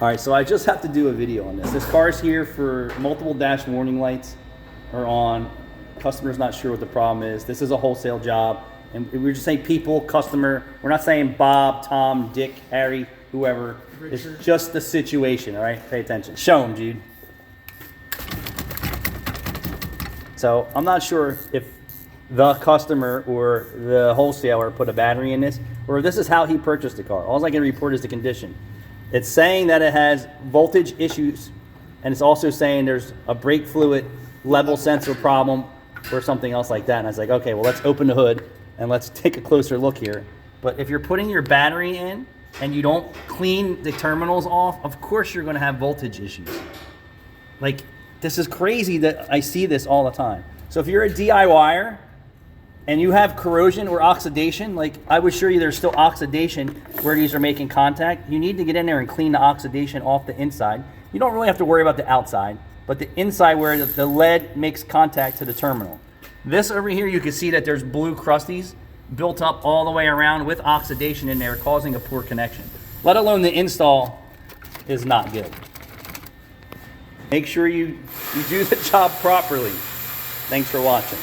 All right, so I just have to do a video on this. This car is here for multiple dash warning lights are on. Customer's not sure what the problem is. This is a wholesale job. And we're just saying people, customer. We're not saying Bob, Tom, Dick, Harry, whoever. Richard. It's just the situation, all right? Pay attention. Show him, Jude. So I'm not sure if the customer or the wholesaler put a battery in this, or if this is how he purchased the car. All I can report is the condition. It's saying that it has voltage issues, and it's also saying there's a brake fluid level sensor problem or something else like that. And I was like, okay, well, let's open the hood and let's take a closer look here. But if you're putting your battery in and you don't clean the terminals off, of course you're going to have voltage issues. Like, this is crazy that I see this all the time. So if you're a DIYer and you have corrosion or oxidation, like I would assure you there's still oxidation where these are making contact, you need to get in there and clean the oxidation off the inside. You don't really have to worry about the outside, but the inside where the lead makes contact to the terminal. This over here, you can see that there's blue crusties built up all the way around with oxidation in there, causing a poor connection. Let alone the install is not good. Make sure you do the job properly. Thanks for watching.